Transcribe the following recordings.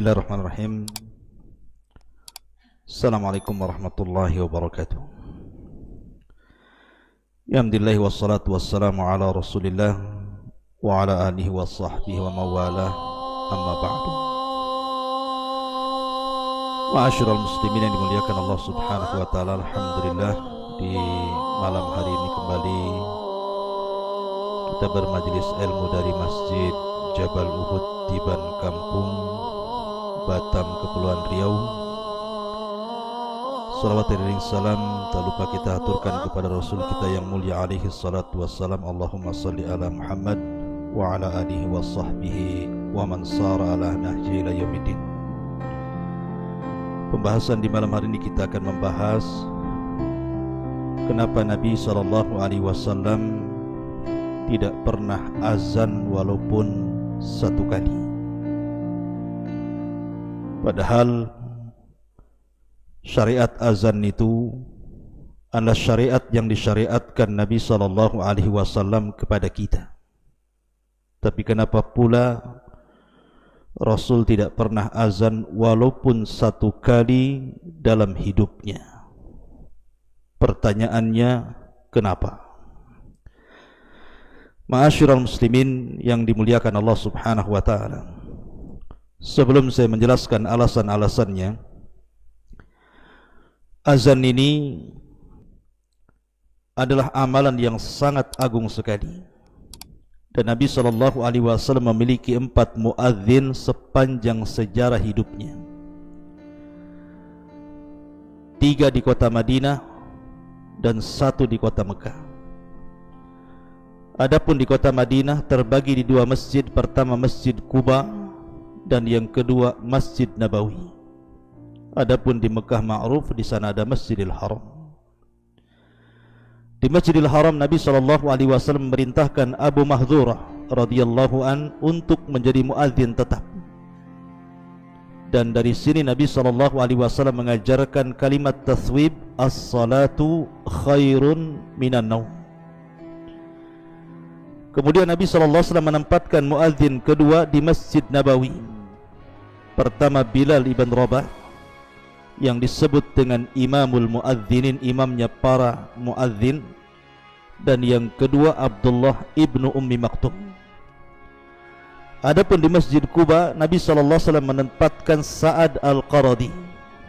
Bismillahirrahmanirrahim. Assalamualaikum warahmatullahi wabarakatuh. Alhamdulillah wassalatu wassalamu ala Rasulillah wa ala alihi wa sahbihi wa mawalah. Amma ba'du. Ma'asyiral muslimin yang dimuliakan Allah Subhanahu wa taala, alhamdulillah di malam hari ini kembali kita bermajelis ilmu dari Masjid Jabal Uhud Tiban Kampung Batam, Kepulauan Riau. Salawat dan salam tak lupa kita aturkan kepada Rasul kita yang mulia alaihi salatu wassalam. Allahumma salli ala Muhammad wa ala alihi wa sahbihi wa man sara ala nahji ila yaumiddin. Pembahasan di malam hari ini kita akan membahas kenapa Nabi SAW tidak pernah azan walaupun satu kali. Padahal syariat azan itu adalah syariat yang disyariatkan Nabi SAW kepada kita. Tapi kenapa pula Rasul tidak pernah azan walaupun satu kali dalam hidupnya? Pertanyaannya, kenapa? Ma'asyiral muslimin yang dimuliakan Allah Subhanahu wa taala. Sebelum saya menjelaskan alasan-alasannya, azan ini adalah amalan yang sangat agung sekali. Dan Nabi SAW memiliki 4 muadzin sepanjang sejarah hidupnya. 3 di kota Madinah dan 1 di kota Mekah. Adapun di kota Madinah terbagi di 2 masjid. Pertama Masjid Quba dan yang kedua Masjid Nabawi. Adapun di Mekah ma'ruf, di sana ada Masjidil Haram. Di Masjidil Haram Nabi SAW memerintahkan Abu Mahdhurah radhiyallahu an untuk menjadi muadzin tetap. Dan dari sini Nabi SAW mengajarkan kalimat taswib, as-salatu khairun minan naum. Kemudian Nabi SAW menempatkan muadzin kedua di Masjid Nabawi. Pertama Bilal ibn Rabah yang disebut dengan Imamul Muadzinin, imamnya para muadzin. Dan yang kedua Abdullah ibnu Ummi Maktum. Adapun di Masjid Quba Nabi SAW menempatkan Sa'ad al-Qaradi.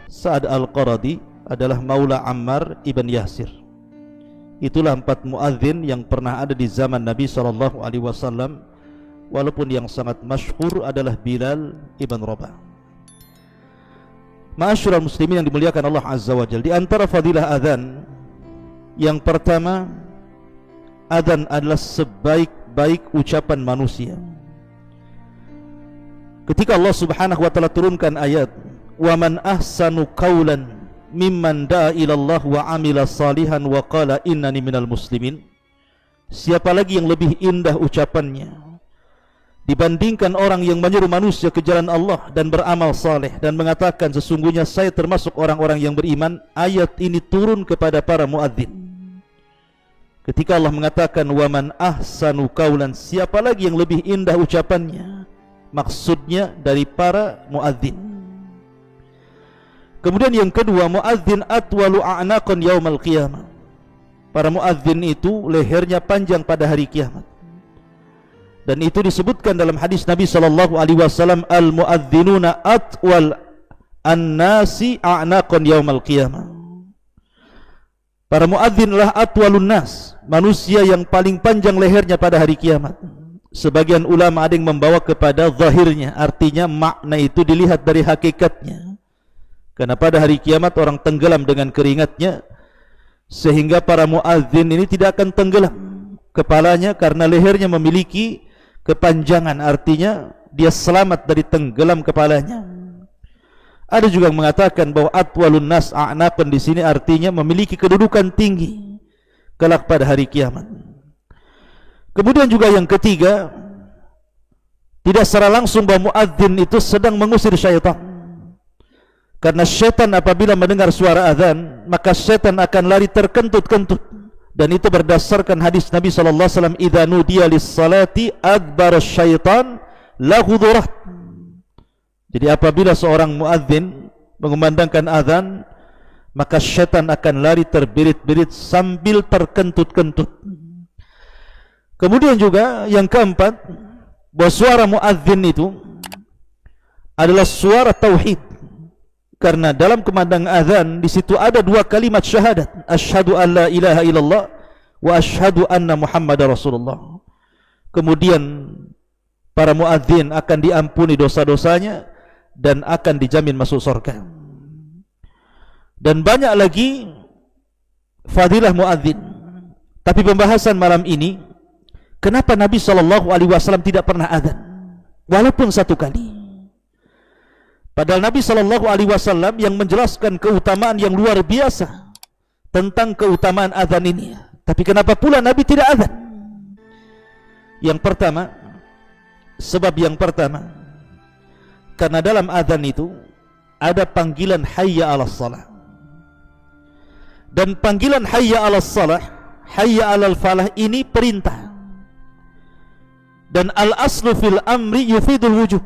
Sa'ad al-Qaradi adalah maula Ammar ibn Yasir. Itulah 4 muadzin yang pernah ada di zaman Nabi SAW, walaupun yang sangat masyhur adalah Bilal ibn Rabah. Ma'asyiral muslimin yang dimuliakan Allah Azza wa Jalla, di antara fadilah azan yang pertama, azan adalah sebaik-baik ucapan manusia. Ketika Allah Subhanahu wa taala turunkan ayat, "Wa man ahsanu qawlan mimman da'a ila Allah wa 'amila salihan wa qala innani minal muslimin." Siapa lagi yang lebih indah ucapannya dibandingkan orang yang menyeru manusia ke jalan Allah dan beramal saleh dan mengatakan sesungguhnya saya termasuk orang-orang yang beriman? Ayat ini turun kepada para muadzin. Ketika Allah mengatakan wa man ahsanu qaulan, siapa lagi yang lebih indah ucapannya? Maksudnya dari para muadzin. Kemudian yang kedua, muadzin atwalu a'naqan yaumal qiyamah. Para muadzin itu lehernya panjang pada hari kiamat. Dan itu disebutkan dalam hadis Nabi SAW, al-muadzinuna atwal an-nasi a'naqan yaumal qiyamah. Para muadzinlah atwalun nas, manusia yang paling panjang lehernya pada hari kiamat. Sebagian ulama ada yang membawa kepada zahirnya, artinya makna itu dilihat dari hakikatnya. Karena pada hari kiamat orang tenggelam dengan keringatnya, sehingga para muadzin ini tidak akan tenggelam kepalanya karena lehernya memiliki kepanjangan, artinya dia selamat dari tenggelam kepalanya. Ada juga yang mengatakan bahwa atwalun nas a'naqan di sini artinya memiliki kedudukan tinggi kelak pada hari kiamat. Kemudian juga yang ketiga, tidak secara langsung bahwa muadzin itu sedang mengusir syaitan. Karena syaitan apabila mendengar suara azan, maka syaitan akan lari terkentut-kentut. Dan itu berdasarkan hadis Nabi SAW, idza nudiya lis-salati adbara syaitan la hudurat. Jadi apabila seorang muadzin mengumandangkan azan, maka syaitan akan lari terbirit-birit sambil terkentut-kentut. Kemudian juga yang keempat, bahwa suara muadzin itu adalah suara tauhid. Karena dalam kumandang azan di situ ada dua kalimat syahadat, asyhadu an la ilaha illallah wa asyhadu anna Muhammadar Rasulullah. Kemudian para muadzin akan diampuni dosa-dosanya dan akan dijamin masuk surga. Dan banyak lagi fadilah muadzin. Tapi pembahasan malam ini, kenapa Nabi SAW tidak pernah azan, walaupun satu kali. Padahal Nabi SAW yang menjelaskan keutamaan yang luar biasa tentang keutamaan azan ini. Tapi kenapa pula Nabi tidak azan? Yang pertama, sebab yang pertama, karena dalam azan itu ada panggilan hayya 'alas shalah. Dan panggilan hayya 'alas shalah, hayya 'alal falah ini perintah. Dan al-aslu fil amri yufidul wujub.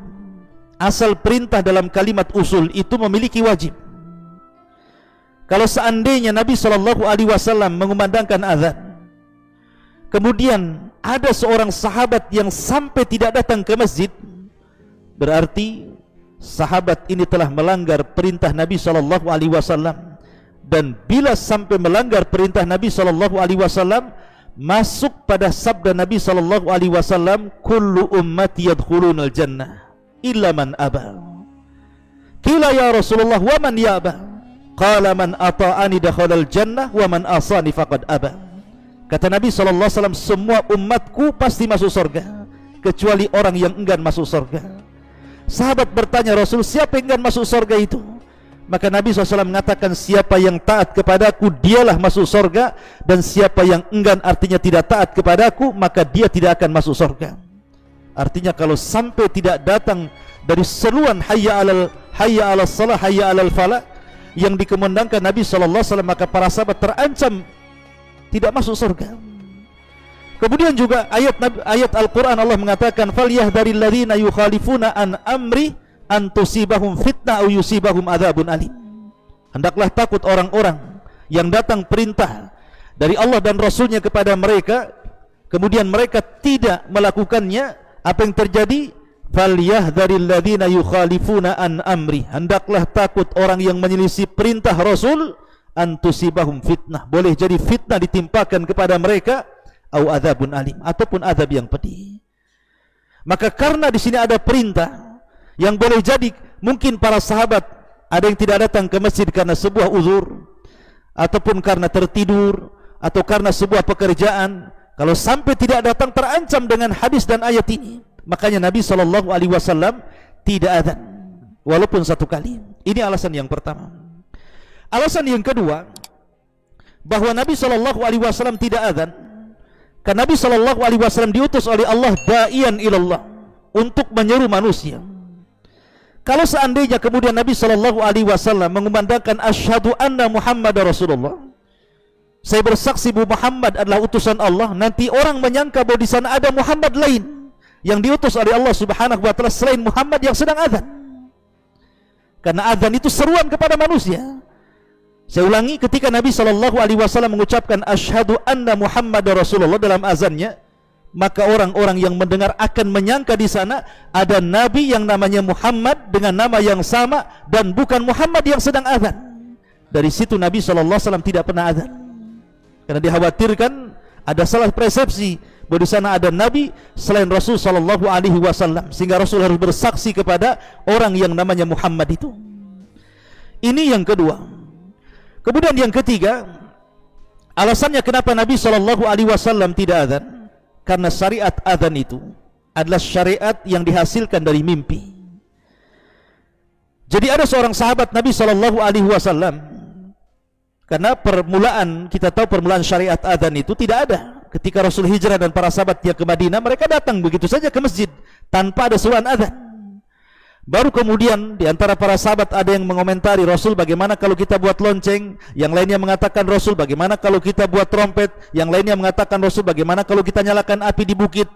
Asal perintah dalam kalimat usul itu memiliki wajib. Kalau seandainya Nabi SAW mengumandangkan azan, kemudian ada seorang sahabat yang sampai tidak datang ke masjid, berarti sahabat ini telah melanggar perintah Nabi SAW. Dan bila sampai melanggar perintah Nabi SAW, masuk pada sabda Nabi SAW, kullu ummati yadkhulunal jannah illa man aba. Qila ya Rasulullah wa man yaba? Qala man ata'ani dakhalal jannah wa man asani faqad aba. Kata Nabi SAW, semua umatku pasti masuk surga kecuali orang yang enggan masuk surga. Sahabat bertanya, Rasul, siapa yang enggan masuk surga itu? Maka Nabi SAW mengatakan, siapa yang taat kepadaku dialah masuk surga, dan siapa yang enggan artinya tidak taat kepadaku, maka dia tidak akan masuk surga. Artinya kalau sampai tidak datang dari seruan hayya 'alas shalah, hayya 'alal falah yang dikumandangkan Nabi SAW, maka para sahabat terancam tidak masuk surga. Kemudian juga ayat Al-Quran Allah mengatakan, falyahdharil ladzina yukhalifuna an amri an tusibahum fitnah aw yusibahum adzabun alim. Hendaklah takut orang-orang yang datang perintah dari Allah dan Rasulnya kepada mereka, kemudian mereka tidak melakukannya. Apa yang terjadi? Falyahdharil ladzina yukhalifuna an amri. Hendaklah takut orang yang menyelisih perintah Rasul, an tusibahum fitnah, boleh jadi fitnah ditimpakan kepada mereka, au adzabun alim, ataupun azab yang pedih. Maka karena di sini ada perintah yang boleh jadi mungkin para sahabat ada yang tidak datang ke masjid karena sebuah uzur, ataupun karena tertidur, atau karena sebuah pekerjaan. Kalau sampai tidak datang terancam dengan hadis dan ayat ini. Makanya Nabi SAW tidak azan walaupun satu kali. Ini alasan yang pertama. Alasan yang kedua, bahwa Nabi SAW tidak azan karena Nabi SAW diutus oleh Allah da'iyan ilallah, untuk menyeru manusia. Kalau seandainya kemudian Nabi SAW mengumandangkan asyhadu anna Muhammadar Rasulullah, saya bersaksi bahwa Muhammad adalah utusan Allah, nanti orang menyangka bahwa di sana ada Muhammad lain yang diutus oleh Allah Subhanahu wa taala selain Muhammad yang sedang azan. Karena azan itu seruan kepada manusia. Saya ulangi, ketika Nabi SAW mengucapkan asyhadu anna Muhammadar Rasulullah dalam azannya, maka orang-orang yang mendengar akan menyangka di sana ada nabi yang namanya Muhammad dengan nama yang sama, dan bukan Muhammad yang sedang azan. Dari situ Nabi SAW tidak pernah azan. Karena dikhawatirkan ada salah persepsi bahwa di sana ada nabi selain Rasul SAW, sehingga Rasul harus bersaksi kepada orang yang namanya Muhammad itu. Ini yang kedua. Kemudian yang ketiga, alasannya kenapa Nabi SAW tidak azan, karena syariat azan itu adalah syariat yang dihasilkan dari mimpi. Jadi ada seorang sahabat Nabi SAW, karena permulaan, kita tahu permulaan syariat azan itu tidak ada. Ketika Rasul hijrah dan para sahabatnya ke Madinah, mereka datang begitu saja ke masjid tanpa ada seruan azan. Baru kemudian di antara para sahabat ada yang mengomentari, Rasul, bagaimana kalau kita buat lonceng? Yang lainnya mengatakan, Rasul, bagaimana kalau kita buat trompet? Yang lainnya mengatakan, Rasul, bagaimana kalau kita nyalakan api di bukit?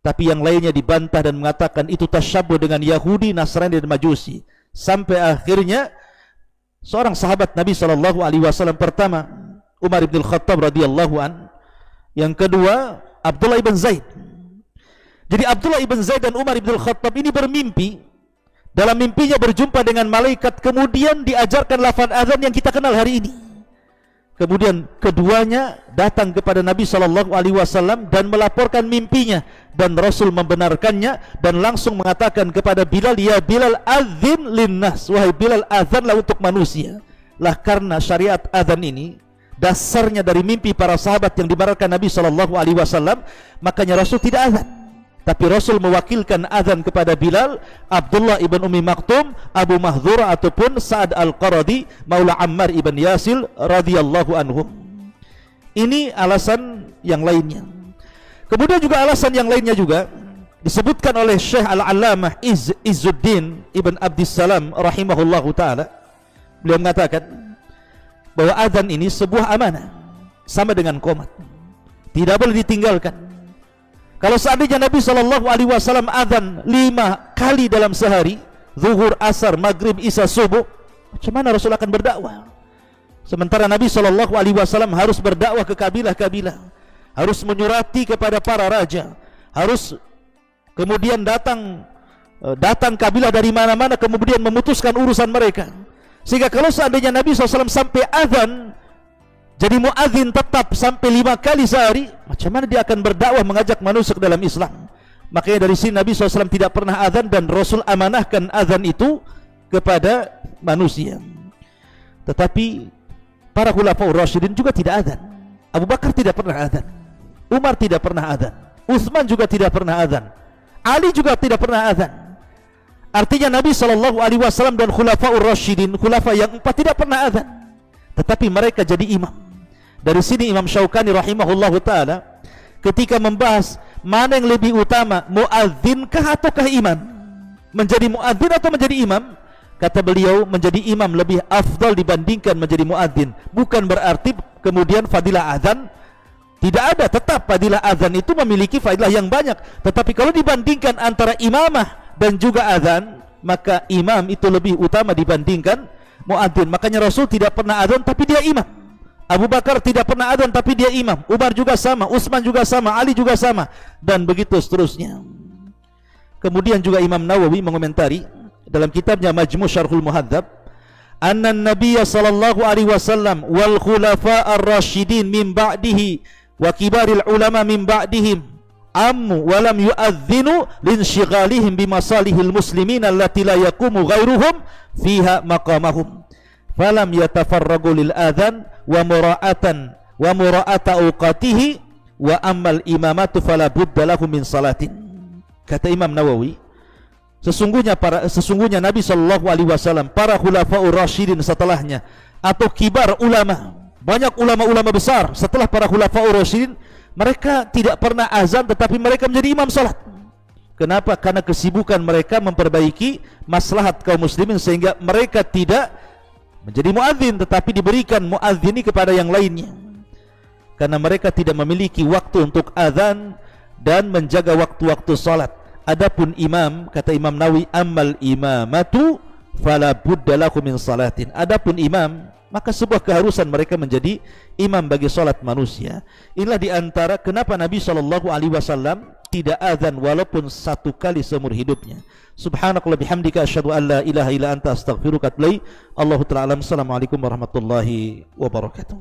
Tapi yang lainnya dibantah dan mengatakan itu tasyabuh dengan Yahudi, Nasrani dan Majusi. Sampai akhirnya seorang sahabat Nabi SAW, pertama Umar bin Khattab radhiyallahu an, yang kedua Abdullah ibn Zaid. Jadi Abdullah ibn Zaid dan Umar bin Khattab ini bermimpi. Dalam mimpinya berjumpa dengan malaikat, kemudian diajarkan lafaz azan yang kita kenal hari ini. Kemudian keduanya datang kepada Nabi SAW dan melaporkan mimpinya, dan Rasul membenarkannya dan langsung mengatakan kepada Bilal, ya Bilal, adzin linnas, wahai Bilal, azanlah untuk manusia. Lah karena syariat azan ini dasarnya dari mimpi para sahabat yang dibenarkan Nabi SAW, makanya Rasul tidak azan. Tapi Rasul mewakilkan azan kepada Bilal, Abdullah ibn Ummi Maktum, Abu Mahdzura ataupun Sa'ad al-Qaradi, Maula Ammar ibn Yasir radhiyallahu anhum. Ini alasan yang lainnya. Kemudian juga alasan yang lainnya juga disebutkan oleh Syekh Al-Allamah Izzuddin ibn Abdissalam rahimahullahu taala. Beliau mengatakan bahwa azan ini sebuah amanah, sama dengan qomat, tidak boleh ditinggalkan. Kalau seandainya Nabi SAW azan 5 kali dalam sehari, zuhur, asar, maghrib, isya, subuh, macam mana Rasul akan berdakwah? Sementara Nabi SAW harus berdakwah ke kabilah-kabilah, harus menyurati kepada para raja, harus kemudian datang kabilah dari mana-mana, kemudian memutuskan urusan mereka. Sehingga kalau seandainya Nabi SAW sampai azan, jadi muadzin tetap sampai 5 kali sehari, macam mana dia akan berdakwah mengajak manusia ke dalam Islam? Makanya dari sini Nabi SAW tidak pernah azan, dan Rasul amanahkan azan itu kepada manusia. Tetapi para khulafaur rasyidin juga tidak azan. Abu Bakar tidak pernah azan, Umar tidak pernah azan, Utsman juga tidak pernah azan, Ali juga tidak pernah azan. Artinya Nabi SAW dan khulafaur rasyidin, khulafa yang 4, tidak pernah azan, tetapi mereka jadi imam. Dari sini Imam Syaukani rahimahullahu ta'ala ketika membahas mana yang lebih utama, muadzinkah ataukah imam, menjadi muadzin atau menjadi imam, kata beliau menjadi imam lebih afdal dibandingkan menjadi muadzin. Bukan berarti kemudian fadilah azan tidak ada, tetap fadilah azan itu memiliki fadilah yang banyak, tetapi kalau dibandingkan antara imamah dan juga azan, maka imam itu lebih utama dibandingkan muadzin. Makanya Rasul tidak pernah azan tapi dia imam. Abu Bakar tidak pernah azan tapi dia imam. Umar juga sama, Utsman juga sama, Ali juga sama, dan begitu seterusnya. Kemudian juga Imam Nawawi mengomentari dalam kitabnya Majmu' Syarhul Muhadzab, anna Nabiyya sallallahu alaihi wasallam wal khulafa ar-rasyidin min ba'dihi wa kibaril ulama min ba'dihim ammu wa lam yu'adzinu linshighalihim bimasalihil muslimin allati la yaqumu ghairuhum fiha maqamahum falam yatafarragu lil adhan wa mura'ata awqatihi wa ammal imamatu fala budda lahum min salatin. Kata Imam Nawawi, sesungguhnya Nabi SAW, para khulafaur rasyidin setelahnya, atau kibar ulama, banyak ulama-ulama besar setelah para khulafaur rasyidin, mereka tidak pernah azan tetapi mereka menjadi imam salat. Kenapa? Karena kesibukan mereka memperbaiki maslahat kaum muslimin, sehingga mereka tidak menjadi muadzin tetapi diberikan muadzini kepada yang lainnya, karena mereka tidak memiliki waktu untuk azan dan menjaga waktu-waktu salat. Adapun imam, kata Imam Nawawi, ammal imamatu fala budda lahu min salatin. Adapun imam, maka sebuah keharusan mereka menjadi imam bagi salat manusia. Inilah diantara kenapa Nabi SAW tidak azan walaupun 1 kali seumur hidupnya. Subhanakallah bihamdika asyhadu an la ilaha illa anta astaghfiruka wa atubu ilaik. Allahu ta'ala alam. Assalamualaikum warahmatullahi wabarakatuh.